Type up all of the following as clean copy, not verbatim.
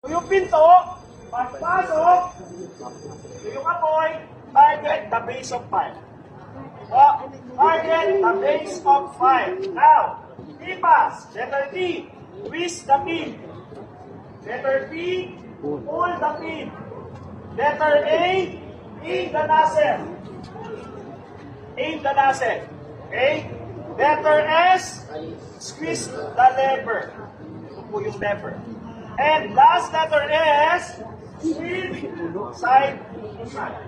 Yung pinto, pagpasok, yung apoy, target the base of fire. Target the base of fire. Now, ipas, letter T, twist the pin. Letter P, pull the pin. Letter A, aim the nozzle. Aim the nozzle. Okay? Letter S, squeeze the lever. Ito po yung lever. And last letter S, squeeze side to side.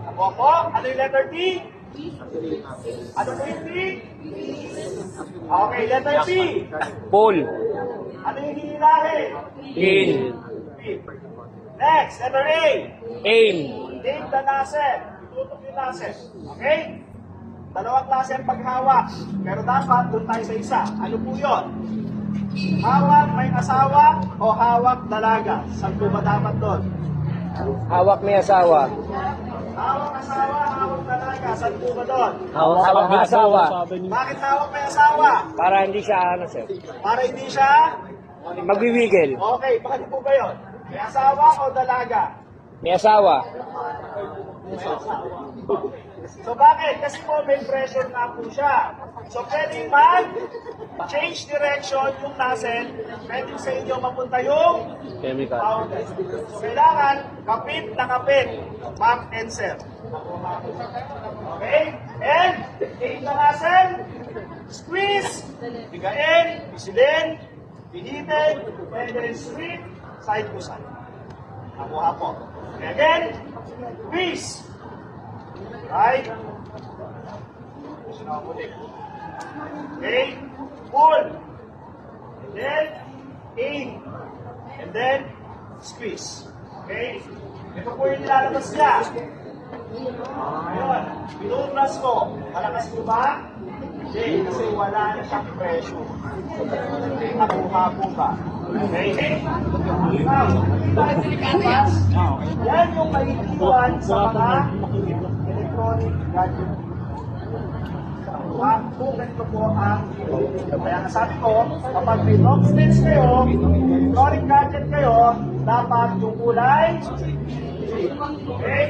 Ako po, ano yung letter T? Ano po yung T? Okay, letter P. Pull. Ano yung hinilahin? In. Next, letter A. Aim. Aim the nozzle. Tutok yung nozzle. Okay? Dalawang klase ang paghawak. Pero dapat doon tayo sa isa. Ano po yun? Hawak may asawa o hawak dalaga? Saan po ba dapat doon? Hawak may asawa. Hawak asawa, hawak dalaga. Saan po ba doon? Hawak may asawa. Bakit hawak may asawa? Para hindi siya ano, sir. Para hindi siya? Magwiwigil. Okay, bakit po ba yun? May asawa o dalaga? May asawa. So bakit? Kasi po may pressure na po siya. So pwedeng mag-change direction yung nozzle, pwedeng sa inyo mapunta yung Chemical. outlet. So kailangan kapit na kapit, map and set. Okay? And, take the nozzle, squeeze, bigain, pisilin, pihitin, and then sweep, side to side. Nakuha po. Okay, again, squeeze. Right? Okay? Pull. And then, aim. And then, squeeze. Okay? Ito po yung nilalabas niya. Ngayon, pinuplas ko. Malakas po ba? Hindi, kasi wala na siyang pressure. Nakuha po ba? Okay? Now, yan yung maiiwan sa mga electronic gadget. Kung ganito po ang kaya nasabi ko, kapag may lock stage kayo, electronic gadget kayo, dapat yung kulay okay?